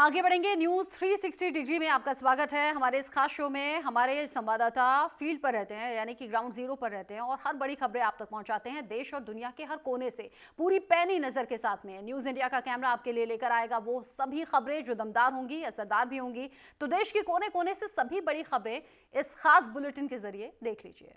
आगे बढ़ेंगे। News 360 degree में आपका स्वागत है। हमारे इस खास शो में हमारे संवाददाता फील्ड पर रहते हैं, यानी कि ग्राउंड जीरो पर रहते हैं और हर बड़ी खबरें आप तक पहुंचाते हैं देश और दुनिया के हर कोने से, पूरी पैनी नज़र के साथ में। न्यूज़ इंडिया का कैमरा आपके लिए लेकर आएगा वो सभी खबरें जो दमदार होंगी, असरदार भी होंगी। तो देश के कोने कोने से सभी बड़ी खबरें इस खास बुलेटिन के जरिए देख लीजिए।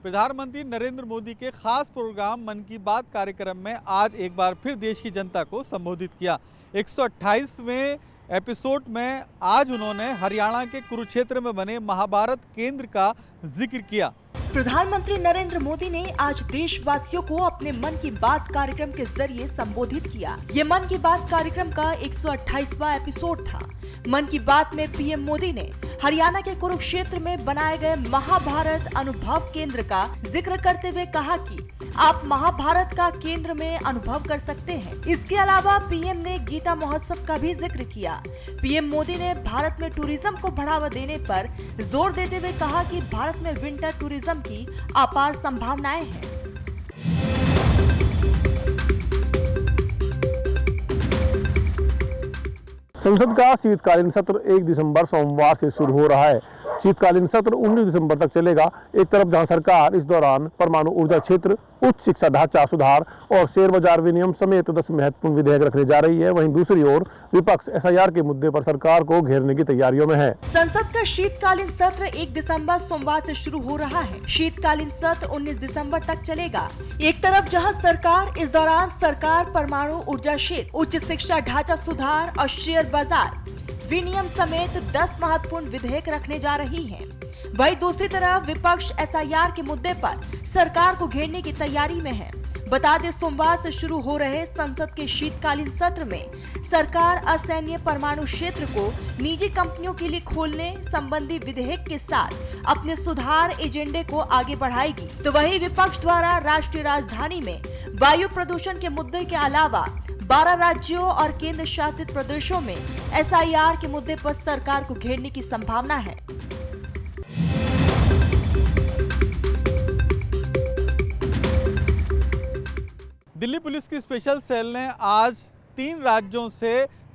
प्रधानमंत्री नरेंद्र मोदी के खास प्रोग्राम मन की बात कार्यक्रम में आज एक बार फिर देश की जनता को संबोधित किया। 128वें एपिसोड में आज उन्होंने हरियाणा के कुरुक्षेत्र में बने महाभारत केंद्र का जिक्र किया। प्रधानमंत्री नरेंद्र मोदी ने आज देशवासियों को अपने मन की बात कार्यक्रम के जरिए संबोधित किया। ये मन की बात कार्यक्रम का 128वां एपिसोड था। मन की बात में पीएम मोदी ने हरियाणा के कुरुक्षेत्र में बनाए गए महाभारत अनुभव केंद्र का जिक्र करते हुए कहा कि आप महाभारत का केंद्र में अनुभव कर सकते हैं। इसके अलावा पीएम ने गीता महोत्सव का भी जिक्र किया। पीएम मोदी ने भारत में टूरिज्म को बढ़ावा देने पर जोर देते हुए कहा कि भारत में विंटर टूरिज्म की अपार संभावनाएं हैं। संसद का शीतकालीन सत्र 1 दिसंबर सोमवार से शुरू हो रहा है। शीतकालीन सत्र 19 दिसंबर तक चलेगा। एक तरफ जहां सरकार इस दौरान परमाणु ऊर्जा क्षेत्र, उच्च शिक्षा ढांचा सुधार और शेयर बाजार विनियम समेत 10 महत्वपूर्ण विधेयक रखने जा रही है, वहीं दूसरी ओर विपक्ष एसआईआर के मुद्दे पर सरकार को घेरने की तैयारियों में है। संसद का शीतकालीन सत्र 1 दिसंबर सोमवार से शुरू हो रहा है। शीतकालीन सत्र 19 दिसंबर तक चलेगा। एक तरफ जहां सरकार इस दौरान परमाणु ऊर्जा क्षेत्र, उच्च शिक्षा ढांचा सुधार और शेयर बाजार विनियम समेत 10 महत्वपूर्ण विधेयक रखने जा रही है, वहीं दूसरी तरफ विपक्ष एसआईआर के मुद्दे पर सरकार को घेरने की तैयारी में है। बता दें, सोमवार से शुरू हो रहे संसद के शीतकालीन सत्र में सरकार असैन्य परमाणु क्षेत्र को निजी कंपनियों के लिए खोलने संबंधी विधेयक के साथ अपने सुधार एजेंडे को आगे बढ़ाएगी। तो वहीं विपक्ष द्वारा राष्ट्रीय राजधानी में वायु प्रदूषण के मुद्दे के अलावा 12 राज्यों और केंद्र शासित प्रदेशों में एसआईआर के मुद्दे पर सरकार को घेरने की संभावना है। दिल्ली पुलिस की स्पेशल सेल ने आज 3 राज्यों से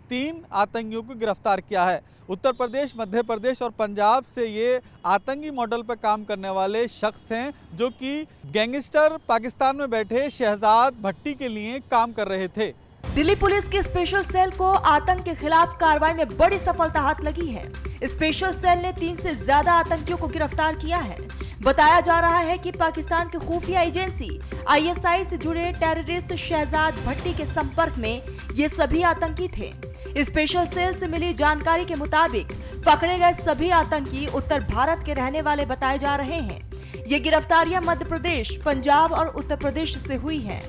3 आतंकियों को गिरफ्तार किया है। उत्तर प्रदेश, मध्य प्रदेश और पंजाब से ये आतंकी मॉडल पर काम करने वाले शख्स हैं, जो कि गैंगस्टर पाकिस्तान में बैठे शहजाद भट्टी के लिए काम कर रहे थे। दिल्ली पुलिस की स्पेशल सेल को आतंक के खिलाफ कार्रवाई में बड़ी सफलता हाथ लगी है। स्पेशल सेल ने 3 से ज्यादा आतंकियों को गिरफ्तार किया है। बताया जा रहा है कि पाकिस्तान की खुफिया एजेंसी आईएसआई से जुड़े टेररिस्ट शहजाद भट्टी के संपर्क में ये सभी आतंकी थे। स्पेशल सेल से मिली जानकारी के मुताबिक पकड़े गए सभी आतंकी उत्तर भारत के रहने वाले बताए जा रहे हैं। ये गिरफ्तारियां मध्य प्रदेश, पंजाब और उत्तर प्रदेश से हुई हैं।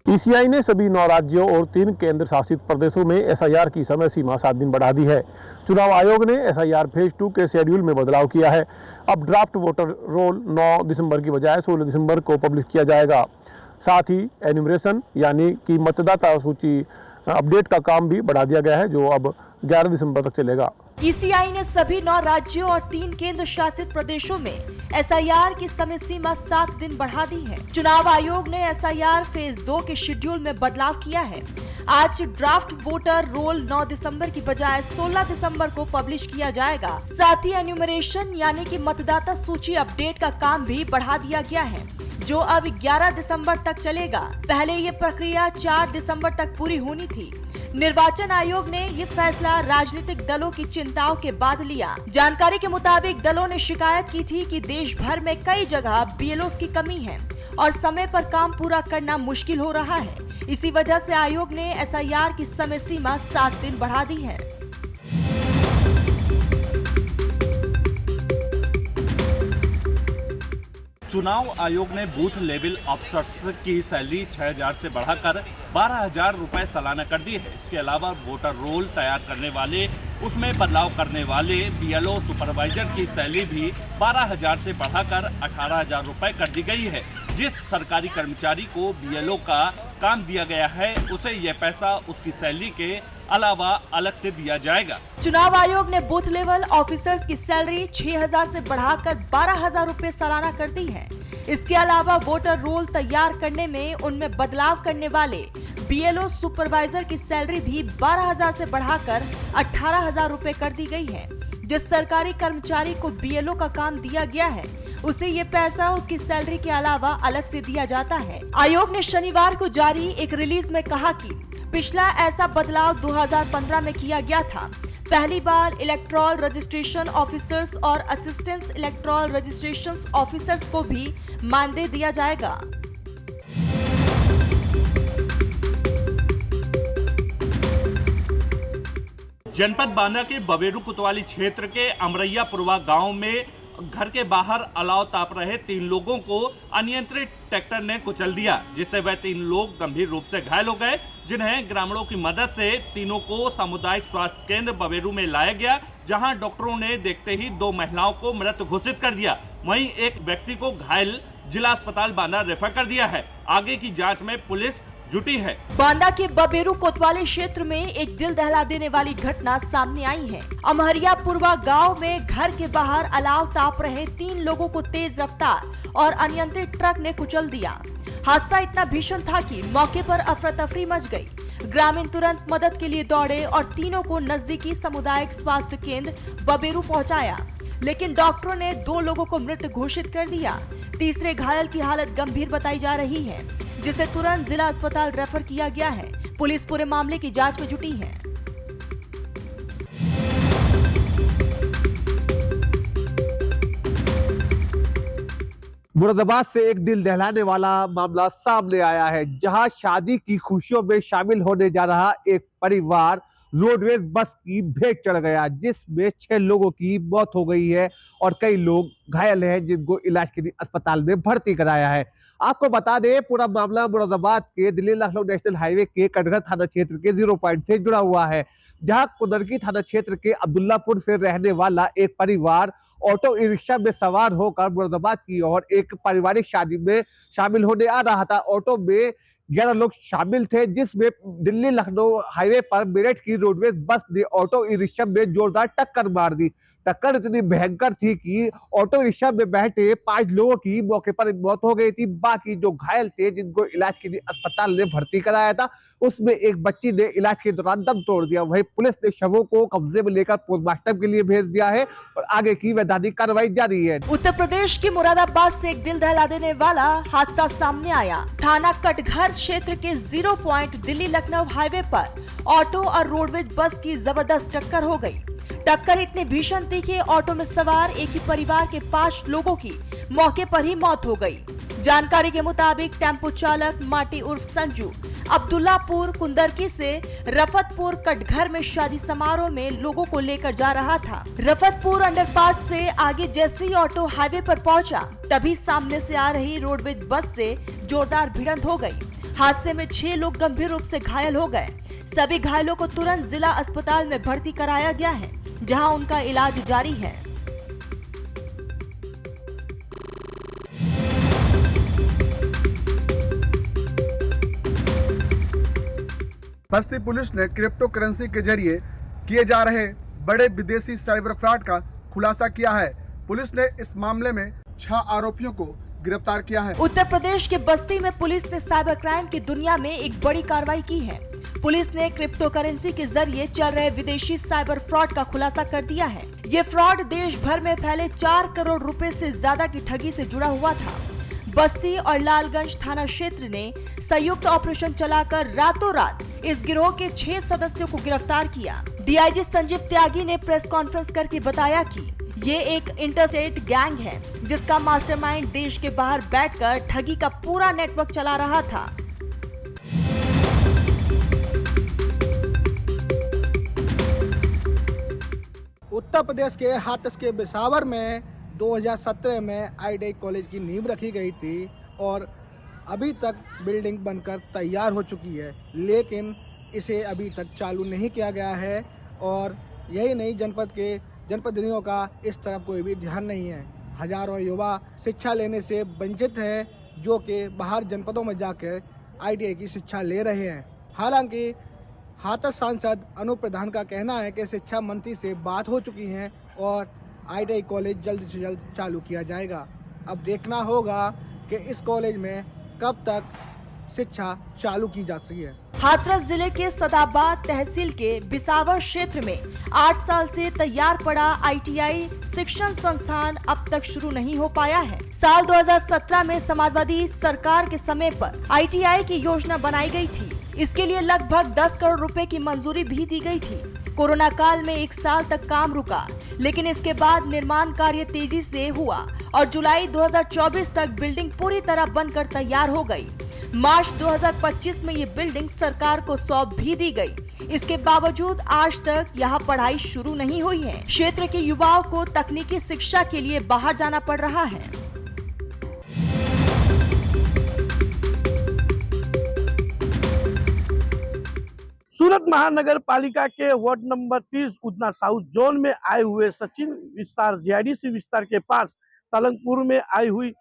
ईसीआई ने सभी 9 राज्यों और 3 केंद्र शासित प्रदेशों में एसआईआर की समय सीमा 7 दिन बढ़ा दी है। चुनाव आयोग ने एसआईआर फेज 2 के शेड्यूल में बदलाव किया है। अब ड्राफ्ट वोटर रोल 9 दिसंबर की बजाय 16 दिसंबर को पब्लिश किया जाएगा। साथ ही एन्यूमरेशन यानी कि मतदाता सूची अपडेट का काम भी बढ़ा दिया गया है, जो अब 11 दिसंबर तक चलेगा। ईसीआई ने सभी 9 राज्यों और 3 केंद्र शासित प्रदेशों में एसआईआर की समय सीमा 7 दिन बढ़ा दी है। चुनाव आयोग ने एसआईआर फेज 2 के शेड्यूल में बदलाव किया है। आज ड्राफ्ट वोटर रोल 9 दिसंबर की बजाय 16 दिसंबर को पब्लिश किया जाएगा। साथ ही एन्यूमरेशन यानी कि मतदाता सूची अपडेट का काम भी बढ़ा दिया गया है, जो अब 11 दिसंबर तक चलेगा। पहले ये प्रक्रिया 4 दिसंबर तक पूरी होनी थी। निर्वाचन आयोग ने ये फैसला राजनीतिक दलों की चिंताओं के बाद लिया। जानकारी के मुताबिक दलों ने शिकायत की थी कि देश भर में कई जगह बीएलओस की कमी है और समय पर काम पूरा करना मुश्किल हो रहा है। इसी वजह से आयोग ने एसआईआर की समय सीमा 7 दिन बढ़ा दी है। चुनाव आयोग ने बूथ लेवल अफसर्स की सैलरी 6,000 से बढ़ाकर 12,000 रुपए सालाना कर दी है। इसके अलावा वोटर रोल तैयार करने वाले, उसमें बदलाव करने वाले बीएलओ सुपरवाइजर की सैलरी भी 12,000 से बढ़ाकर 18,000 रुपए कर दी गई है। जिस सरकारी कर्मचारी को बीएलओ का काम दिया गया है, उसे यह पैसा उसकी सैलरी के अलावा अलग से दिया जाएगा। चुनाव आयोग ने बूथ लेवल ऑफिसर्स की सैलरी 6,000 से बढ़ाकर 12,000 रुपए सालाना कर दी है। इसके अलावा वोटर रोल तैयार करने में उनमें बदलाव करने वाले BLO सुपरवाइजर की सैलरी भी 12,000 से बढ़ाकर 18,000 रुपए कर दी गई है। जिस सरकारी कर्मचारी को BLO का काम दिया गया है उसे ये पैसा उसकी सैलरी के अलावा अलग से दिया जाता है। आयोग ने शनिवार को जारी एक रिलीज में कहा कि पिछला ऐसा बदलाव 2015 में किया गया था। पहली बार इलेक्टोरल रजिस्ट्रेशन ऑफिसर्स और असिस्टेंट इलेक्टोरल रजिस्ट्रेशन ऑफिसर्स को भी मानदेय दिया जाएगा। जनपद बांदा के बवेरू कोतवाली क्षेत्र के अमरैयापुरवा गांव में घर के बाहर अलाव ताप रहे 3 लोगों को अनियंत्रित ट्रैक्टर ने कुचल दिया, जिससे वह 3 लोग गंभीर रूप से घायल हो गए, जिन्हें ग्रामीणों की मदद से तीनों को सामुदायिक स्वास्थ्य केंद्र बवेरू में लाया गया, जहां डॉक्टरों ने देखते ही 2 महिलाओं को मृत घोषित कर दिया। वहीं एक व्यक्ति को घायल जिला अस्पताल बांदा रेफर कर दिया है। आगे की जाँच में पुलिस जुटी है। बांदा के बवेरू कोतवाली क्षेत्र में एक दिल दहला देने वाली घटना सामने आई है। अमहरियापुरवा गांव में घर के बाहर अलाव ताप रहे 3 लोगों को तेज रफ्तार और अनियंत्रित ट्रक ने कुचल दिया। हादसा इतना भीषण था कि मौके पर अफरा तफरी मच गई। ग्रामीण तुरंत मदद के लिए दौड़े और तीनों को नजदीकी सामुदायिक स्वास्थ्य केंद्र बवेरू पहुंचाया, लेकिन डॉक्टरों ने 2 लोगों को मृत घोषित कर दिया। तीसरे घायल की हालत गंभीर बताई जा रही है, जिसे तुरंत जिला अस्पताल रेफर किया गया है। पुलिस पूरे मामले की जांच में जुटी है। मुरादाबाद से एक दिल दहलाने वाला मामला सामने आया है, जहां शादी की खुशियों में शामिल होने जा रहा एक परिवार रोडवेज बस की भेंट चढ़ गया, जिसमें 6 लोगों की मौत हो गई है और कई लोग घायल हैं, जिनको इलाज के लिए अस्पताल में भर्ती कराया है। आपको बता दें, पूरा मामला मुरादाबाद के दिल्ली लखनऊ नेशनल हाईवे के कटघर थाना क्षेत्र के 0 पॉइंट से जुड़ा हुआ है, जहां कुदरकी थाना क्षेत्र के अब्दुल्लापुर से रहने वाला एक परिवार ऑटो ई रिक्शा में सवार होकर मुरादाबाद की ओर एक पारिवारिक शादी में शामिल होने आ रहा था। ऑटो में 11 लोग शामिल थे, जिसमें दिल्ली लखनऊ हाईवे पर मेरठ की रोडवेज बस ने ऑटो ई रिक्शा में जोरदार टक्कर मार दी। टक्कर इतनी भयंकर थी कि ऑटो रिक्शा में बैठे 5 लोगों की मौके पर मौत हो गई थी। बाकी जो घायल थे, जिनको इलाज के लिए अस्पताल में भर्ती कराया था, उसमें एक बच्ची ने इलाज के दौरान दम तोड़ दिया। वहीं पुलिस ने शवों को कब्जे में लेकर पोस्टमार्टम के लिए भेज दिया है और आगे की वैधानिक कार्रवाई जारी है। उत्तर प्रदेश के मुरादाबाद से एक दिल दहला देने वाला हादसा सामने आया। थाना कटघर क्षेत्र के 0 पॉइंट दिल्ली लखनऊ हाईवे पर ऑटो और रोडवेज बस की जबरदस्त टक्कर हो गई। टक्कर इतनी भीषण थी कि ऑटो में सवार एक ही परिवार के 5 लोगों की मौके पर ही मौत हो गई। जानकारी के मुताबिक टेम्पो चालक माटी उर्फ संजू अब्दुल्लापुर कुंदरकी से रफतपुर कटघर में शादी समारोह में लोगों को लेकर जा रहा था। रफतपुर अंडरपास से आगे जैसे ही ऑटो हाईवे पर पहुंचा, तभी सामने से आ रही रोडवेज बस से जोरदार भिड़ंत हो गई। हादसे में 6 लोग गंभीर रूप से घायल हो गए। सभी घायलों को तुरंत जिला अस्पताल में भर्ती कराया गया है, जहां उनका इलाज जारी है। बस्ती पुलिस ने क्रिप्टो करेंसी के जरिए किए जा रहे बड़े विदेशी साइबर फ्रॉड का खुलासा किया है। पुलिस ने इस मामले में 6 आरोपियों को गिरफ्तार किया है। उत्तर प्रदेश के बस्ती में पुलिस ने साइबर क्राइम की दुनिया में एक बड़ी कार्रवाई की है। पुलिस ने क्रिप्टो करेंसी के जरिए चल रहे विदेशी साइबर फ्रॉड का खुलासा कर दिया है। ये फ्रॉड देश भर में फैले 4 करोड़ रुपए से ज्यादा की ठगी से जुड़ा हुआ था। बस्ती और लालगंज थाना क्षेत्र ने संयुक्त ऑपरेशन चलाकर रातों रात इस गिरोह के 6 सदस्यों को गिरफ्तार किया। डीआईजी संजीव त्यागी ने प्रेस कॉन्फ्रेंस करके बताया कि ये एक इंटरस्टेट गैंग है, जिसका मास्टरमाइंड देश के बाहर बैठकर ठगी का पूरा नेटवर्क चला रहा था। उत्तर प्रदेश के हाथरस के बिसावर में 2017 में ITI कॉलेज की नींव रखी गई थी और अभी तक बिल्डिंग बनकर तैयार हो चुकी है, लेकिन इसे अभी तक चालू नहीं किया गया है। और यही नहीं, जनपदियों का इस तरफ कोई भी ध्यान नहीं है। हजारों युवा शिक्षा लेने से वंचित हैं, जो कि बाहर जनपदों में जाकर ITI की शिक्षा ले रहे हैं। हालांकि हाथरस सांसद अनूप प्रधान का कहना है कि शिक्षा मंत्री से बात हो चुकी है और ITI कॉलेज जल्द से जल्द चालू किया जाएगा। अब देखना होगा कि इस कॉलेज में कब तक शिक्षा चालू की जाती है। हाथरस जिले के सदाबाद तहसील के बिसावर क्षेत्र में 8 साल से तैयार पड़ा ITI शिक्षण संस्थान अब तक शुरू नहीं हो पाया है। साल 2017 में समाजवादी सरकार के समय पर ITI की योजना बनाई गई थी। इसके लिए लगभग 10 करोड़ रुपए की मंजूरी भी दी गई थी। कोरोना काल में 1 साल तक काम रुका, लेकिन इसके बाद निर्माण कार्य तेजी से हुआ और जुलाई 2024 तक बिल्डिंग पूरी तरह बनकर तैयार हो गई। मार्च 2025 में ये बिल्डिंग सरकार को सौंप भी दी गई। इसके बावजूद आज तक यहाँ पढ़ाई शुरू नहीं हुई है। क्षेत्र के युवाओं को तकनीकी शिक्षा के लिए बाहर जाना पड़ रहा है। सूरत महानगर पालिका के ward number 30 Udhna south zone में आए हुए सचिन विस्तार JIDC विस्तार के पास तलंगपुर में आई हुई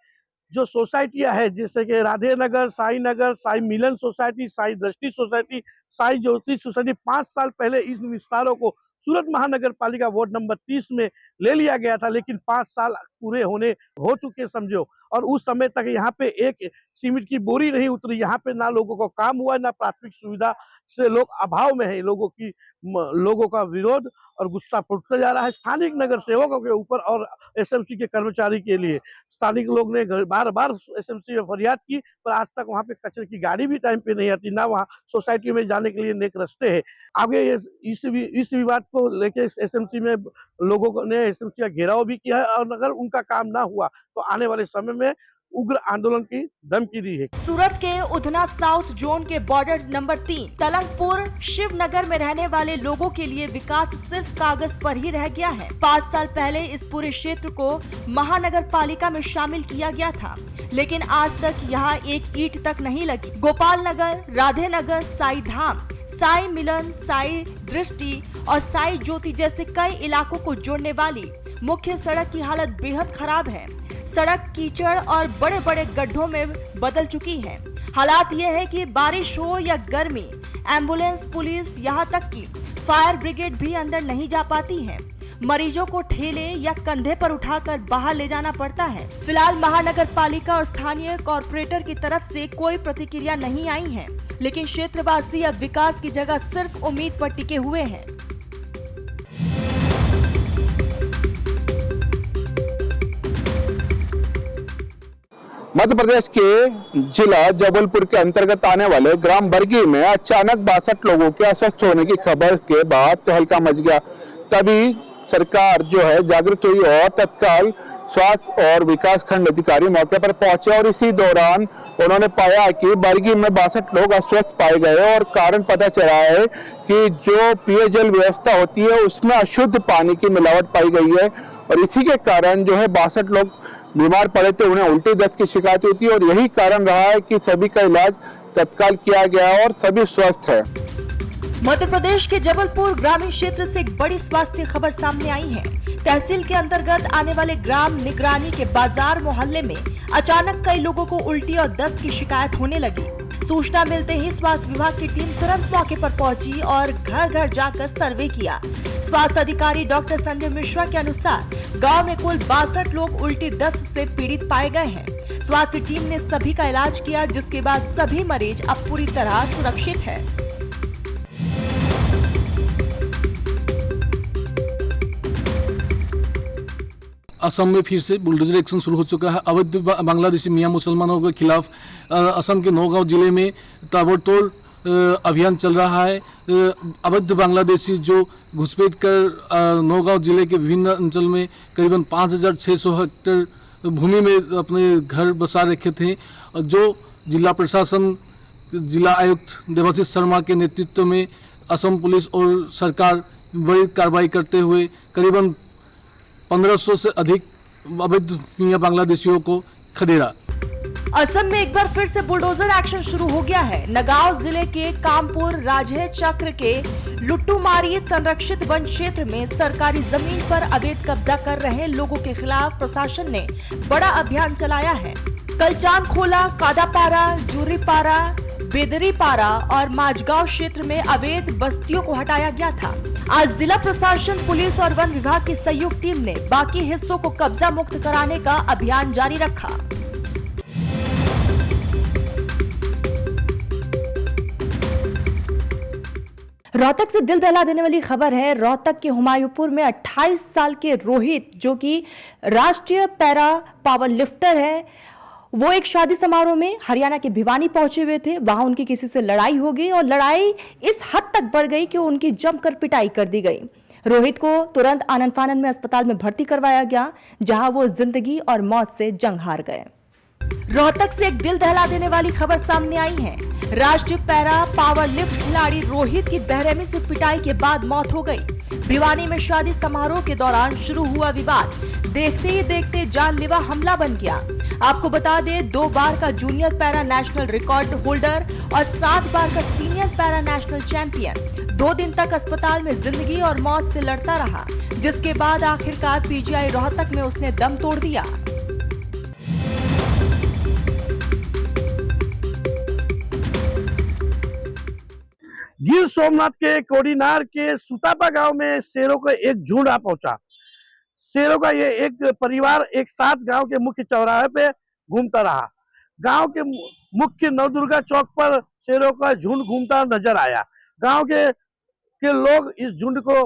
जो सोसाइटियां है, जैसे कि राधे नगर, साई मिलन सोसाइटी, साई दृष्टि सोसाइटी, साई ज्योति सोसाइटी, 5 साल पहले इस विस्तारों को सूरत महानगर पालिका वार्ड नंबर 30 में ले लिया गया था, लेकिन 5 साल पूरे हो चुके समझो, और उस समय तक यहाँ पे एक सीमेंट की बोरी नहीं उतरी। यहाँ पे ना लोगों को काम हुआ, ना प्राथमिक सुविधा से लोग अभाव में है। लोगों का विरोध और गुस्सा फूटता जा रहा है स्थानिक नगर सेवकों के ऊपर और SMC के कर्मचारी के लिए। स्थानिक लोग ने बार बार SMC में फरियाद की, पर आज तक वहाँ पे कचरे की गाड़ी भी टाइम पे नहीं आती, ना वहाँ सोसाइटी में जाने के लिए नेक रास्ते हैं। आगे इस विवाद को लेके SMC में लोगों ने SMC का घेराव भी किया है, और अगर उनका काम ना हुआ तो आने वाले समय में उग्र आंदोलन की धमकी दी है। सूरत के उधना साउथ जोन के बॉर्डर नंबर 3 तलंगपुर शिवनगर में रहने वाले लोगों के लिए विकास सिर्फ कागज पर ही रह गया है। 5 साल पहले इस पूरे क्षेत्र को महानगर पालिका में शामिल किया गया था, लेकिन आज तक यहाँ एक ईंट तक नहीं लगी। गोपाल नगर, राधे नगर, साई धाम, साई मिलन, साई दृष्टि और साई ज्योति जैसे कई इलाकों को जोड़ने वाली मुख्य सड़क की हालत बेहद खराब है। सड़क कीचड़ और बड़े बड़े गड्ढों में बदल चुकी है। हालात ये है कि बारिश हो या गर्मी, एम्बुलेंस, पुलिस, यहाँ तक कि फायर ब्रिगेड भी अंदर नहीं जा पाती है। मरीजों को ठेले या कंधे पर उठाकर बाहर ले जाना पड़ता है। फिलहाल महानगर पालिका और स्थानीय कॉर्पोरेटर की तरफ से कोई प्रतिक्रिया नहीं आई है, लेकिन क्षेत्रवासी अब विकास की जगह सिर्फ उम्मीद पर टिके हुए हैं। मध्य प्रदेश के जिला जबलपुर के अंतर्गत आने वाले ग्राम बरगी में अचानक 62 लोगों के अस्वस्थ होने की खबर के बाद तहलका मच गया। तभी सरकार जो है जागृत हुई और तत्काल स्वास्थ्य और विकास खंड अधिकारी मौके पर पहुंचे, और इसी दौरान उन्होंने पाया कि बरगी में 62 लोग अस्वस्थ पाए गए, और कारण पता चला है कि जो पेयजल व्यवस्था होती है उसमें अशुद्ध पानी की मिलावट पाई गई है, और इसी के कारण जो है 62 लोग बीमार पड़े थे। उन्हें उल्टी दस्त की शिकायत हुई थी, और यही कारण रहा है कि सभी का इलाज तत्काल किया गया और सभी स्वस्थ है। मध्य प्रदेश के जबलपुर ग्रामीण क्षेत्र से एक बड़ी स्वास्थ्य खबर सामने आई है। तहसील के अंतर्गत आने वाले ग्राम निगरानी के बाजार मोहल्ले में अचानक कई लोगों को उल्टी और दस्त की शिकायत होने लगी। सूचना मिलते ही स्वास्थ्य विभाग की टीम तुरंत मौके पर पहुंची और घर घर जाकर सर्वे किया। स्वास्थ्य अधिकारी डॉक्टर संजय मिश्रा के अनुसार गांव में कुल 62 लोग उल्टी दस्त से पीड़ित पाए गए हैं। स्वास्थ्य टीम ने सभी का इलाज किया, जिसके बाद सभी मरीज अब पूरी तरह सुरक्षित है। असम में फिर से बुलडोजर एक्शन शुरू हो चुका है। अवैध बांग्लादेशी मियां मुसलमानों के खिलाफ असम के नौगांव जिले में ताबड़तोड़ अभियान चल रहा है। अवैध बांग्लादेशी जो घुसपैठ कर नौगांव जिले के विभिन्न अंचल में करीबन 5600 हेक्टेयर भूमि में अपने घर बसा रखे थे, जो जिला प्रशासन, जिला आयुक्त देवाशीष शर्मा के नेतृत्व में असम पुलिस और सरकार बड़ी कार्रवाई करते हुए करीबन 1500 से अधिक अवैध मियां बांग्लादेशियों को खदेड़ा। असम में एक बार फिर से बुलडोजर एक्शन शुरू हो गया है। नगांव जिले के कामपुर राजे चक्र के लुट्टूमारी संरक्षित वन क्षेत्र में सरकारी जमीन पर अवैध कब्जा कर रहे लोगों के खिलाफ प्रशासन ने बड़ा अभियान चलाया है। कल चांदखोला, कादापारा, जूरीपारा, बेदरीपारा और माझगांव क्षेत्र में अवैध बस्तियों को हटाया गया था। आज जिला प्रशासन, पुलिस और वन विभाग की संयुक्त टीम ने बाकी हिस्सों को कब्जा मुक्त कराने का अभियान जारी रखा। रोहतक से दिल दहला देने वाली खबर है। रोहतक के हुमायूंपुर में 28 साल के रोहित, जो कि राष्ट्रीय पैरा पावर लिफ्टर है, वो एक शादी समारोह में हरियाणा के भिवानी पहुंचे हुए थे। वहां उनकी किसी से लड़ाई हो गई और लड़ाई इस हद तक बढ़ गई कि उनकी जमकर पिटाई कर दी गई। रोहित को तुरंत आनन फानन में अस्पताल में भर्ती करवाया गया, जहां वो जिंदगी और मौत से जंग हार गए। रोहतक से एक दिल दहला देने वाली खबर सामने आई है। राष्ट्रीय पैरा पावर लिफ्ट खिलाड़ी रोहित की बेरहमी से पिटाई के बाद मौत हो गई। भिवानी में शादी समारोह के दौरान शुरू हुआ विवाद देखते ही देखते जानलेवा हमला बन गया। आपको बता दें, 2 बार का junior para national record holder और 7 बार का सीनियर पैरा नेशनल चैंपियन 2 दिन तक अस्पताल में जिंदगी और मौत से लड़ता रहा, जिसके बाद आखिरकार पीजीआई रोहतक में उसने दम तोड़ दिया। गिर सोमनाथ के कोडीनार के सुतापा गांव में शेरों का एक झुंड आ पहुंचा। शेरों का ये एक परिवार एक साथ गांव के मुख्य चौराहे पे घूमता रहा। गांव के मुख्य नवदुर्गा चौक पर शेरों का झुंड घूमता नजर आया। गांव के लोग इस झुंड को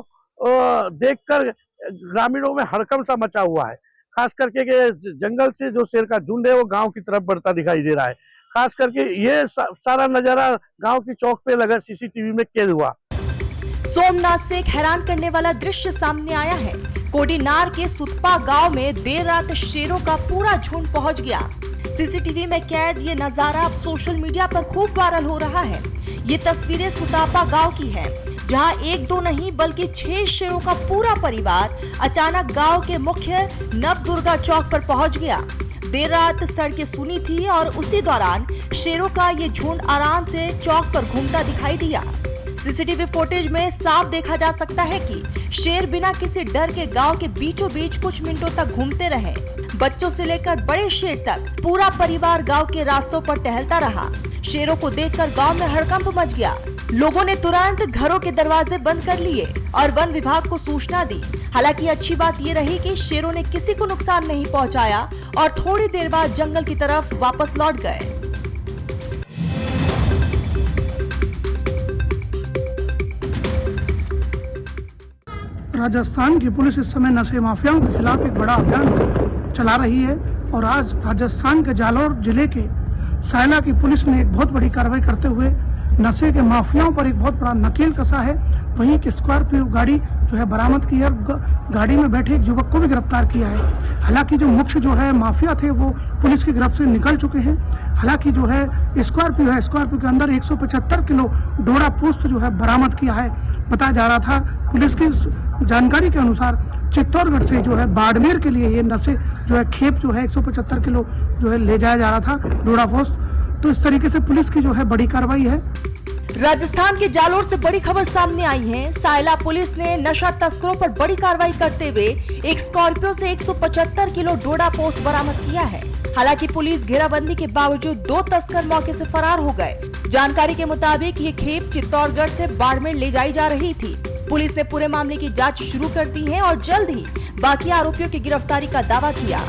देखकर ग्रामीणों में हड़कंप सा मचा हुआ है। खास करके जंगल से जो शेर का झुंड है वो गांव की तरफ बढ़ता दिखाई दे रहा है। खास करके ये सारा नजारा गांव की चौक पे लगा सीसीटीवी में कैद हुआ। सोमनाथ से एक हैरान करने वाला दृश्य सामने आया है। कोडीनार के सुतपा गांव में देर रात शेरों का पूरा झुंड पहुंच गया। सीसीटीवी में कैद ये नजारा अब सोशल मीडिया पर खूब वायरल हो रहा है। ये तस्वीरें सुतापा गांव की हैं, जहां 1-2 नहीं बल्कि 6 शेरों का पूरा परिवार अचानक गांव के मुख्य नवदुर्गा चौक पर पहुंच गया। देर रात सड़कें सूनी थी और उसी दौरान शेरों का ये झुंड आराम से चौक पर घूमता दिखाई दिया। सीसीटीवी फुटेज में साफ देखा जा सकता है कि शेर बिना किसी डर के गांव के बीचों बीच कुछ मिनटों तक घूमते रहे। बच्चों से लेकर बड़े शेर तक पूरा परिवार गांव के रास्तों पर टहलता रहा। शेरों को देखकर गांव में हड़कंप मच गया। लोगों ने तुरंत घरों के दरवाजे बंद कर लिए और वन विभाग को सूचना दी। हालांकि अच्छी बात ये रही कि शेरों ने किसी को नुकसान नहीं पहुंचाया और थोड़ी देर बाद जंगल की तरफ वापस लौट गए। राजस्थान की पुलिस इस समय नशे माफियाओं के खिलाफ एक बड़ा अभियान चला रही है और आज राजस्थान के जालौर जिले के सायला की पुलिस ने एक बहुत बड़ी कार्रवाई करते हुए नशे के माफियाओं पर एक बहुत बड़ा नकेल कसा है। वहीं एक स्कॉर्पियो गाड़ी जो है बरामद की है। गाड़ी में बैठे एक युवक को भी गिरफ्तार किया है। हालांकि जो मुख्य जो है माफिया थे वो पुलिस की गिरफ्त से निकल चुके हैं। हालांकि जो है स्कॉर्पियो के अंदर 175 किलो डोरा पोस्त जो है बरामद किया है। बताया जा रहा था पुलिस की जानकारी के अनुसार चित्तौड़गढ़ से जो है बाड़मेर के लिए ये नशे जो है खेप जो है 175 किलो जो है ले जाया जा रहा था डोरा पोस्त। तो इस तरीके से पुलिस की जो है बड़ी कार्रवाई है। राजस्थान के जालोर से बड़ी खबर सामने आई है। सायला पुलिस ने नशा तस्करों पर बड़ी कार्रवाई करते हुए एक स्कॉर्पियो से 175 किलो डोडा पोस्ट बरामद किया है। हालांकि पुलिस घेराबंदी के बावजूद 2 तस्कर मौके से फरार हो गए। जानकारी के मुताबिक ये खेप चित्तौड़गढ़ से बाड़मेर ले जाई जा रही थी। पुलिस ने पूरे मामले की जांच शुरू कर दी है और जल्द ही बाकी आरोपियों की गिरफ्तारी का दावा किया।